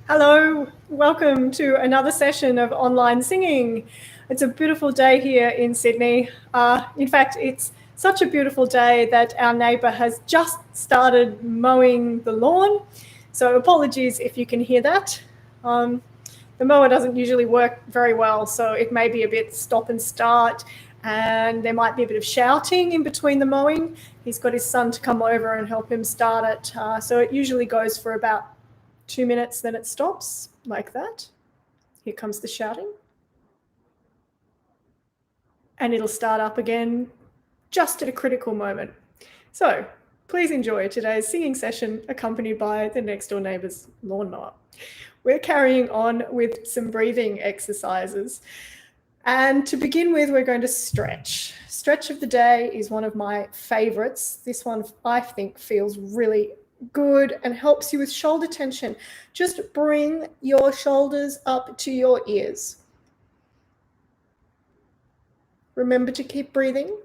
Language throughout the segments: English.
Hello, welcome to another session of online singing. It's a beautiful day here in Sydney. In fact, it's such a beautiful day that our neighbour has just started mowing the lawn. So apologies if you can hear that. The mower doesn't usually work very well, so it may be a bit stop and start, and there might be a bit of shouting in between the mowing. He's got his son to come over and help him start it. So it usually goes for about 2 minutes, then it stops like that. Here comes the shouting. And it'll start up again just at a critical moment. So please enjoy today's singing session accompanied by the next door neighbour's lawnmower. We're carrying on with some breathing exercises. And to begin with, we're going to stretch. Stretch of the day is one of my favourites. This one I think feels really good and helps you with shoulder tension. Just bring your shoulders up to your ears. Remember to keep breathing.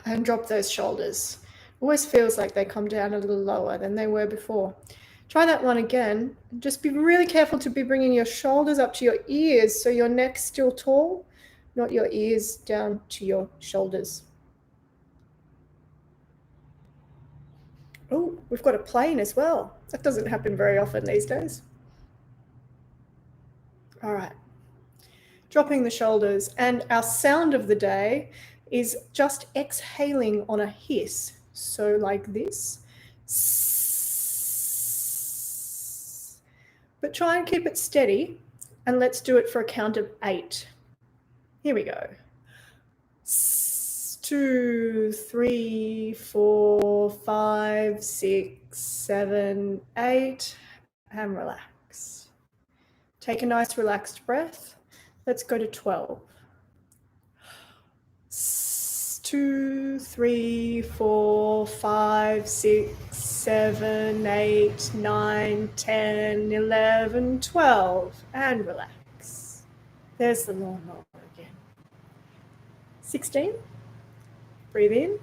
And drop those shoulders. Always feels like they come down a little lower than they were before. Try that one again. Just be really careful to be bringing your shoulders up to your ears so your neck's still tall, not your ears down to your shoulders. Oh, we've got a plane as well. That doesn't happen very often these days. All right. Dropping the shoulders, and our sound of the day is just exhaling on a hiss. So like this. But try and keep it steady, and let's do it for a count of 8. Here we go. 2, 3, 4, 5, 6, 7, 8, and relax. Take a nice relaxed breath. Let's go to 12. 2, 3, 4, 5, 6, 7, 8, 9, 10, 11, 12, and relax. There's the lawnmower again. 16. Breathe in.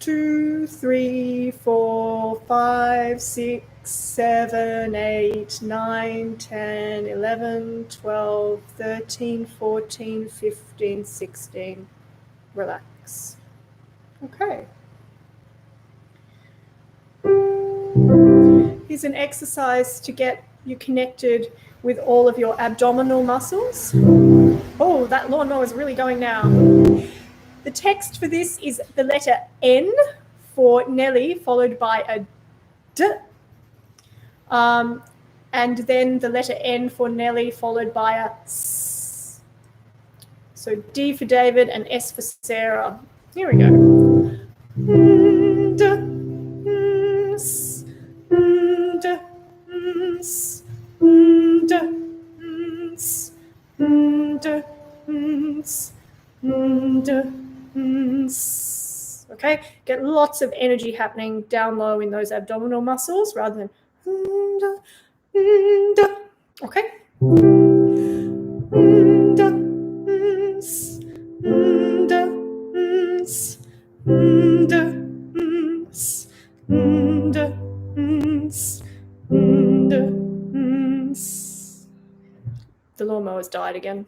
2, 3, 4, 5, 6, 7, 8, 9, 10, 11, 12, 13, 14, 15, 16. Relax. Okay. Here's an exercise to get you connected with all of your abdominal muscles. Oh, that lawnmower is really going now. The text for this is the letter N for Nelly, followed by a D. And then the letter N for Nelly, followed by a S. So D for David and S for Sarah. Here we go. D, S, D, S, D, S, D, S, D. Okay, get lots of energy happening down low in those abdominal muscles rather than okay. The lawnmower's died again.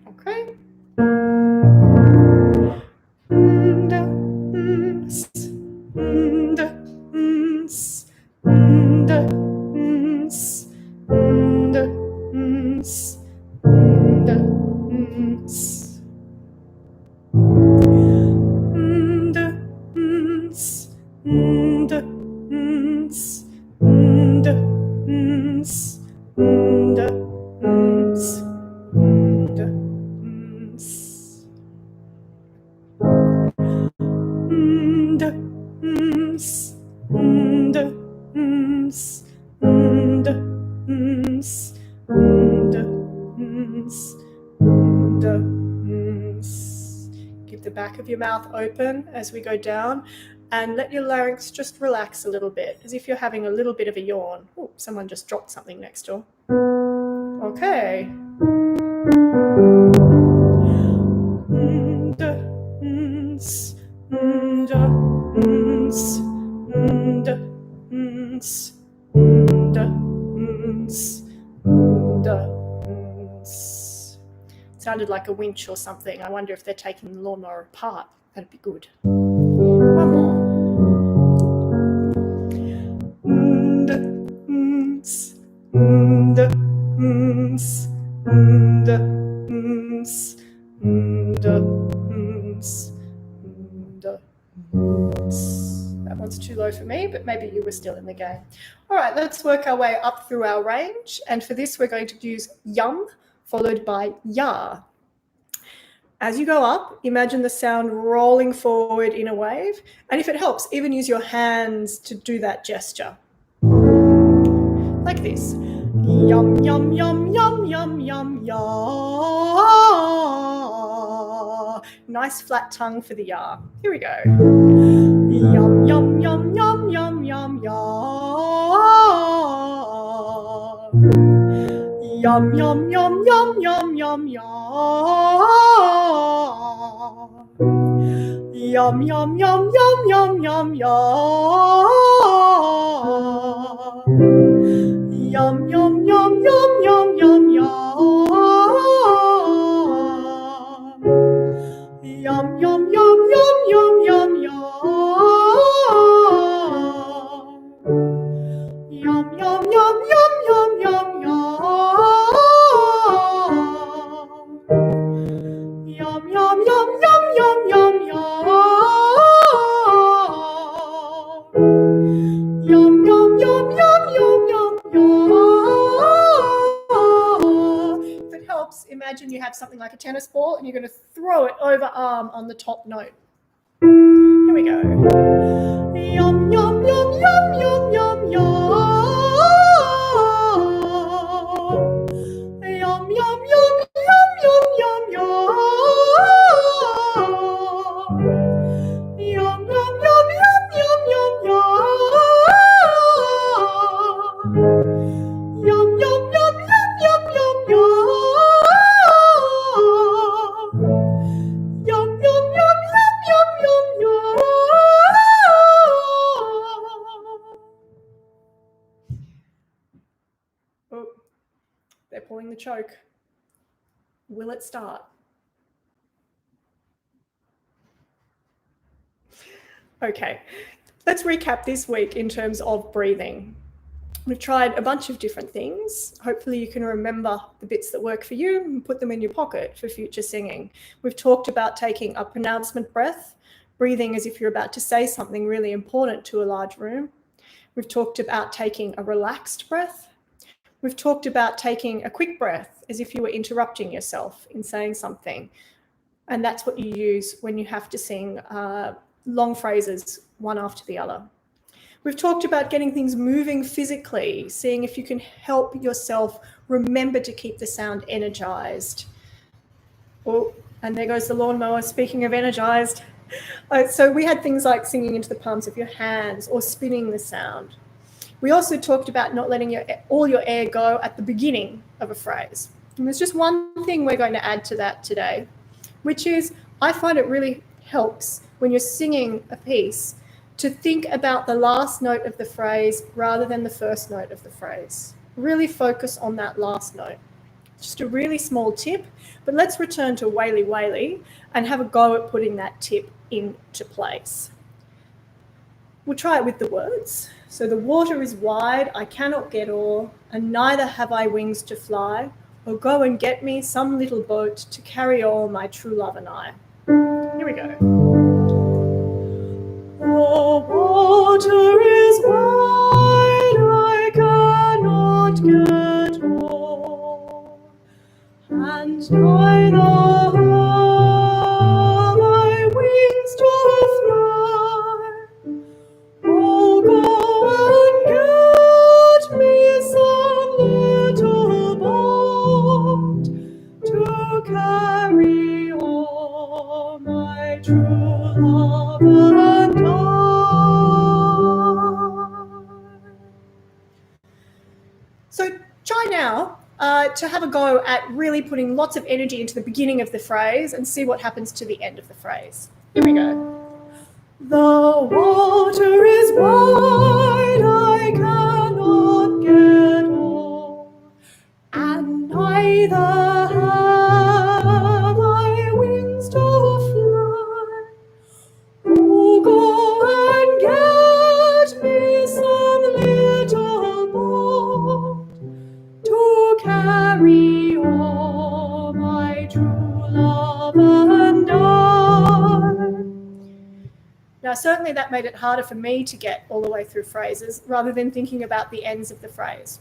Okay. the back of your mouth open as we go down, and let your larynx just relax a little bit, as if you're having a little bit of a yawn. Oh, someone just dropped something next door. Okay. Sounded like a winch or something. I wonder if they're taking the lawnmower apart. That'd be good. One more. That one's too low for me, but maybe you were still in the game. All right, let's work our way up through our range. And for this, we're going to use yum followed by ya. As you go up, imagine the sound rolling forward in a wave. And if it helps, even use your hands to do that gesture. Like this. Yum, yum, yum, yum, yum, yum, ya. Nice flat tongue for the ya. Here we go. Yum, yum, yum, yum, yum, yum, ya. Yum, yum, yum, yum, yum, yum, ya. Yum, yum, yum, yum, yum, yum, ya. Yum, yum, yum, yum, yum, yum, ya. Yum, yum, yum, yum, yum, yum, ya. Yum, yum, yum, yum, yum, yum, ya. Yum, yum, yum, yum, yum, yum, ya. Yum, yum, yum, yum, yum, yum, ya. If it helps, imagine you have something like a tennis ball and you're going to throw it over arm on the top note. Here we go. Yum, yum, yum, yum, yum, yum, ya. Yum, yum, yum, yum, yum, yum, ya. Yum, yum, yum, yum, yum, yum, ya. Yum, yum, yum, yum, yum, yum, ya. Yum, yum, yum, yum, yum, yum, ya. Oh, they're pulling the choke. Will it start? Okay, let's recap this week in terms of breathing. We've tried a bunch of different things. Hopefully you can remember the bits that work for you and put them in your pocket for future singing. We've talked about taking a pronouncement breath, breathing as if you're about to say something really important to a large room. We've talked about taking a relaxed breath. We've talked about taking a quick breath as if you were interrupting yourself in saying something. And that's what you use when you have to sing long phrases one after the other. We've talked about getting things moving physically, seeing if you can help yourself remember to keep the sound energized. Oh, and there goes the lawnmower, speaking of energized. So we had things like singing into the palms of your hands or spinning the sound. We also talked about not letting all your air go at the beginning of a phrase. And there's just one thing we're going to add to that today, which is I find it really helps when you're singing a piece to think about the last note of the phrase rather than the first note of the phrase. Really focus on that last note. Just a really small tip, but let's return to Whaley Whaley and have a go at putting that tip into place. We'll try it with the words. So the water is wide, I cannot get all, and neither have I wings to fly, or go and get me some little boat to carry all my true love and I. Here we go. The water is wide, I cannot get all, and neither have I wings to fly. Oh, go and get me some little boat to carry all my true love and I. So try now to have a go at really putting lots of energy into the beginning of the phrase and see what happens to the end of the phrase. Here we go. The water is wide, I cannot get on, and neither have I wings to fly. Oh, go and get me some little boat to carry all my true love and I. Now, certainly that made it harder for me to get all the way through phrases rather than thinking about the ends of the phrase.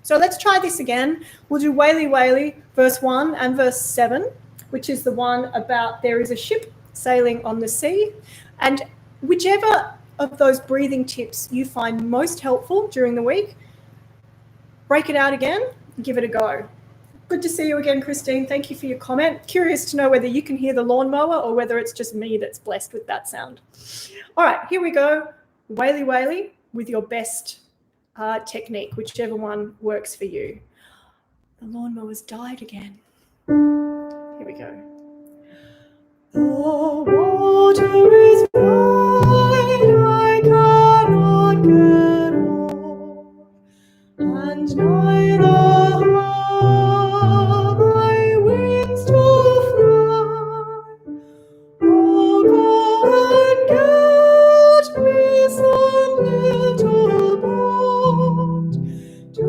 So let's try this again. We'll do Whaley Whaley, verse 1 and verse 7, which is the one about there is a ship sailing on the sea. And whichever of those breathing tips you find most helpful during the week, break it out again and give it a go. Good to see you again, Christine. Thank you for your comment. Curious to know whether you can hear the lawnmower or whether it's just me that's blessed with that sound. All right, here we go. Whaley Whaley with your best technique, whichever one works for you. The lawnmower's died again. Here we go. The water is wide, I cannot get on, and neither have I wings to fly. Oh, go and get me some little boat to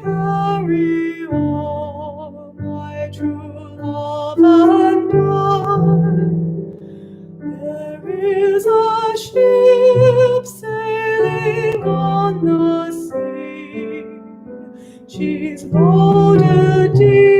carry all my true love and I. There is a ship sailing on the sea. She's loaded deep